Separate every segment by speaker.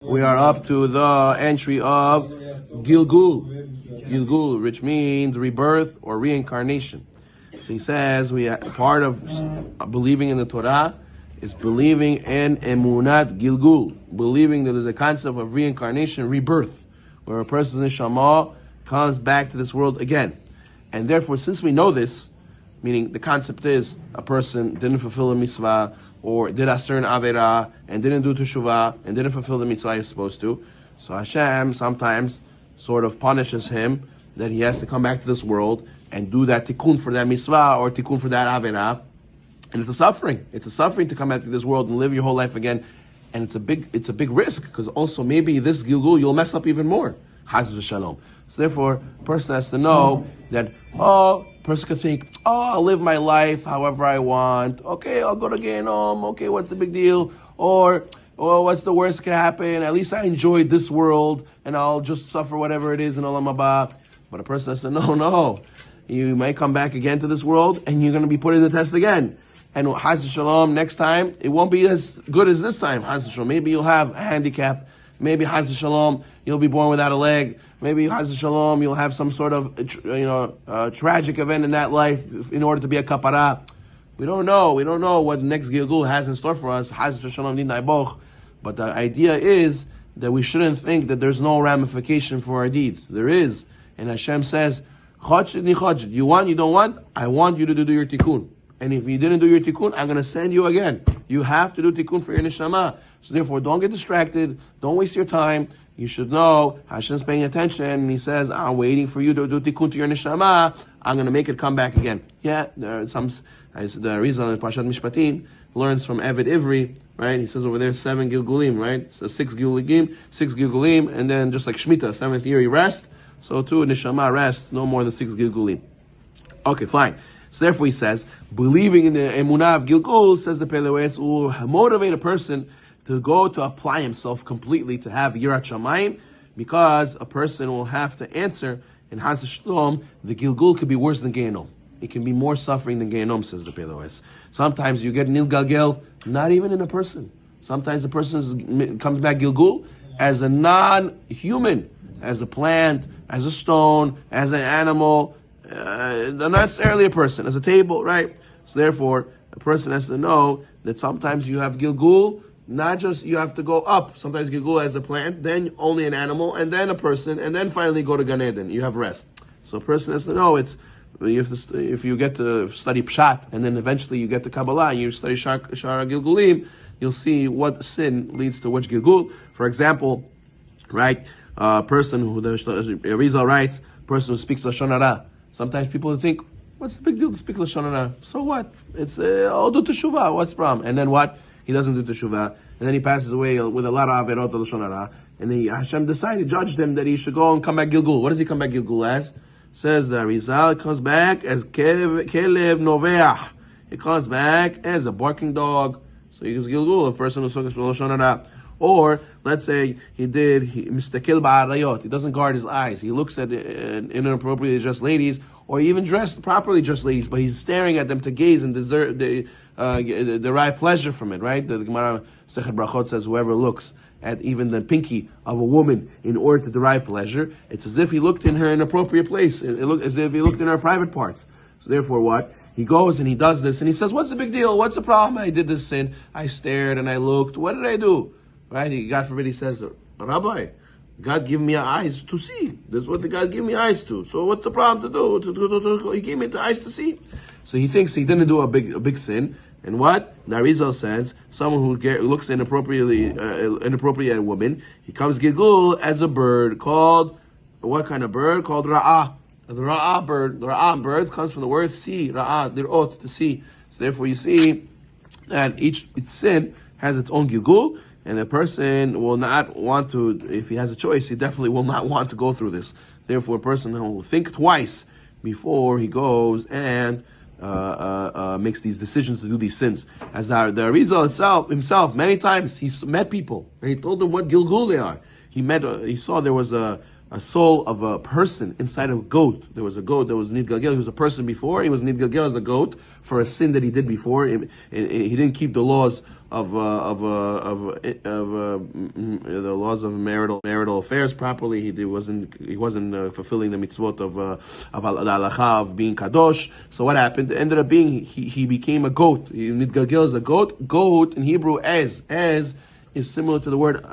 Speaker 1: We are up to the entry of Gilgul. Gilgul, which means rebirth or reincarnation. So he says part of believing in the Torah is believing in emunat Gilgul, believing that there's a concept of reincarnation, rebirth, where a person's neshama comes back to this world again. And therefore, since we know this, meaning the concept is a person didn't fulfill a mitzvah or did a certain avera and didn't do teshuvah and didn't fulfill the mitzvah he was supposed to, so Hashem sometimes sort of punishes him that he has to come back to this world and do that tikkun for that mitzvah or tikkun for that avera. And it's a suffering. It's a suffering to come back to this world and live your whole life again. And it's a big risk, because also maybe this Gilgul you'll mess up even more. Chas v'shalom. So therefore, a person has to know that, person could think, I'll live my life however I want. Okay, I'll go to Gehenom. Okay, what's the big deal? Or what's the worst that can happen? At least I enjoyed this world, and I'll just suffer whatever it is in Olam Haba. But a person has to know, no. You may come back again to this world, and you're going to be put in the test again. And Chas v'shalom, next time, it won't be as good as this time. Chas v'shalom, maybe you'll have a handicap. Maybe Chas v'shalom, you'll be born without a leg. Maybe Chas v'shalom, you'll have some sort of, tragic event in that life in order to be a kapara. We don't know. We don't know what the next Gilgul has in store for us. Chas v'shalom nidnai boch. But the idea is that we shouldn't think that there's no ramification for our deeds. There is. And Hashem says, chachit ni chachit. You want, you don't want? I want you to do your tikkun. And if you didn't do your tikkun, I'm going to send you again. You have to do tikkun for your neshama. So therefore, don't get distracted. Don't waste your time. You should know Hashem's paying attention, and He says, "I'm waiting for you to do tikkun to your neshama. I'm going to make it come back again." Yeah, there are some. The Rizal in Parshat Mishpatim learns from Eved Ivri, right? He says over there 7 Gilgulim, right? So 6 Gilgulim, and then just like Shemitah, 7th year he rests. So too, neshama rests no more than 6 Gilgulim. Okay, fine. So therefore he says, believing in the emunah of Gilgul, says the Pele Yoetz, will motivate a person to go to apply himself completely to have Yirat Shamayim, because a person will have to answer in Chas v'shalom, the Gilgul could be worse than Gehenom. It can be more suffering than Gehenom, says the Pele Yoetz. Sometimes you get Nil Galgel, not even in a person. Sometimes a person comes back Gilgul as a non-human, as a plant, as a stone, as an animal, not necessarily a person, as a table, right? So therefore, a person has to know that sometimes you have Gilgul, not just you have to go up. Sometimes Gilgul as a plant, then only an animal, and then a person, and then finally go to Gan Eden. You have rest. So a person has to know if you get to study Pshat, and then eventually you get to Kabbalah, and you study Shara Gilgulim, you'll see what sin leads to which Gilgul. For example, right, a person who, the Rizal writes, person who speaks Lashon Hara. Sometimes people think, what's the big deal to speak Lashon Hara? So what? It's, I'll do Teshuvah, what's the problem? And then what? He doesn't do Teshuvah, and then he passes away with a lot of Averot of Lashon Hara, and then Hashem decided, judged him that he should go and come back Gilgul. What does he come back Gilgul as? Says the Rizal, it comes back as Kelev Noveach. It comes back as a barking dog. So he goes Gilgul, a person who speaks Lashon Hara. Or, let's say, he mistakil ba'arayot. He doesn't guard his eyes. He looks at inappropriately dressed ladies, or even dressed properly dressed ladies, but he's staring at them to gaze and derive pleasure from it, right? The Gemara Sechet Brachot says, whoever looks at even the pinky of a woman in order to derive pleasure, it's as if he looked in her inappropriate place. It looked as if he looked in her private parts. So therefore what? He goes and he does this, and he says, what's the big deal? What's the problem? I did this sin. I stared and I looked. What did I do? Right? God forbid he says, Rabbi, God gave me eyes to see. That's what the God gave me eyes to. So what's the problem to do? He gave me the eyes to see. So he thinks he didn't do a big sin. And what? The Rizal says, someone who looks inappropriately at a woman, he comes Gilgul as a bird called, what kind of bird? Called Ra'ah. The Ra'ah bird, the Ra'ah birds comes from the word see, Ra'ah, dir'ot, to see. So therefore you see that each sin has its own Gilgul. And a person will not want to, if he has a choice, he definitely will not want to go through this. Therefore, a person will think twice before he goes and makes these decisions to do these sins. As the Rizal himself, many times he met people and he told them what Gilgul they are. He saw there was a a soul of a person inside of a goat. There was a goat that was Nidgalgel. He was a person before. He was Nidgalgel as a goat for a sin that he did before. He didn't keep the laws of the laws of marital affairs properly. He wasn't fulfilling the mitzvot of the halacha of being kadosh. So what happened? It ended up being he became a goat. Nidgalgel is a goat. Goat in Hebrew as is similar to the word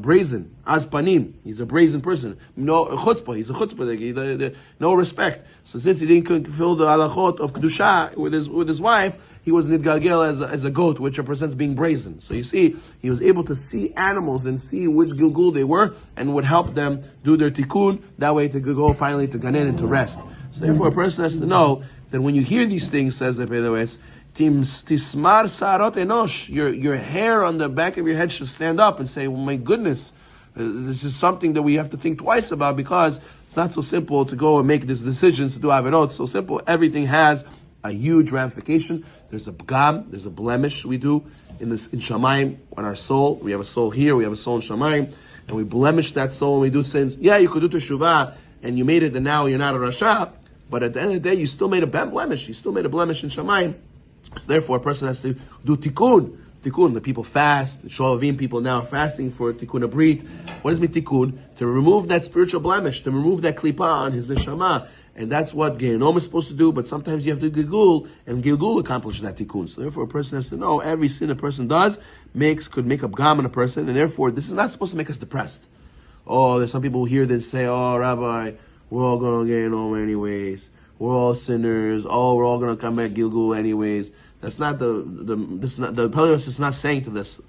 Speaker 1: brazen. Azpanim. He's a brazen person. No chutzpah. He's a chutzpah. No respect. So since he didn't fulfill the halachot of kedusha with his wife, he was nidgalgel as a goat, which represents being brazen. So you see, he was able to see animals and see which gilgul they were, and would help them do their tikkun. That way, to go finally to Gan Eden and to rest. So therefore, a person has to know that when you hear these things, says the Pele Yoetz, Tismar sarot enosh. Your hair on the back of your head should stand up and say, "Oh my goodness, this is something that we have to think twice about, because it's not so simple to go and make these decisions to do averot. It's so simple. Everything has a huge ramification. There's a bgam, there's a blemish we do in Shamayim on our soul. We have a soul here, we have a soul in Shamayim, and we blemish that soul and we do sins. Yeah, you could do teshuvah and you made it, and now you're not a rasha. But at the end of the day, you still made a blemish. You still made a blemish in Shamayim. So therefore, a person has to do tikkun. Tikkun. The people fast. The Sholavim people now are fasting for tikkun abrit. What does mean tikkun? To remove that spiritual blemish, to remove that klipa on his neshama. And that's what Gehinom is supposed to do, but sometimes you have to Gilgul, and Gilgul accomplishes that tikkun. So therefore, a person has to know every sin a person does could make a bgam on a person, and therefore, this is not supposed to make us depressed. Oh, there's some people who hear this say, "Oh, Rabbi, we're all going to Gehinom anyways. We're all sinners. Oh, we're all going to come back Gilgul anyways." That's not the Pele Yoetz is not saying to this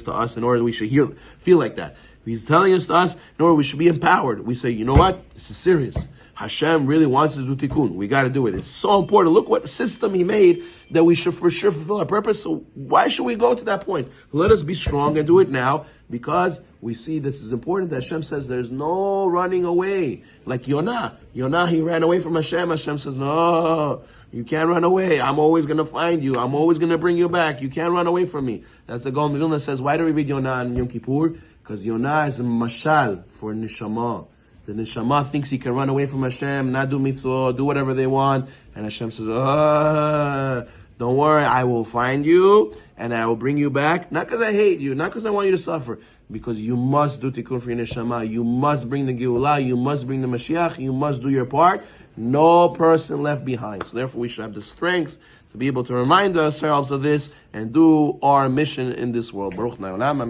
Speaker 1: to us in order we should feel like that. He's telling us to us in order we should be empowered. We say, you know what? This is serious. Hashem really wants us to do tikkun. We got to do it. It's so important. Look what system He made that we should for sure fulfill our purpose. So why should we go to that point? Let us be strong and do it now, because we see this is important. That Hashem says there's no running away. Like Yonah, he ran away from Hashem. Hashem says, no, you can't run away. I'm always going to find you. I'm always going to bring you back. You can't run away from me. That's the Gaon Vilna says. Why do we read Yonah on Yom Kippur? Because Yonah is a mashal for neshama. The neshama thinks he can run away from Hashem, not do mitzvah, do whatever they want. And Hashem says, don't worry, I will find you and I will bring you back. Not because I hate you, not because I want you to suffer. Because you must do tikkun for your neshama. You must bring the Geulah. You must bring the Mashiach. You must do your part. No person left behind. So therefore we should have the strength to be able to remind ourselves of this and do our mission in this world. Baruch Na'olam.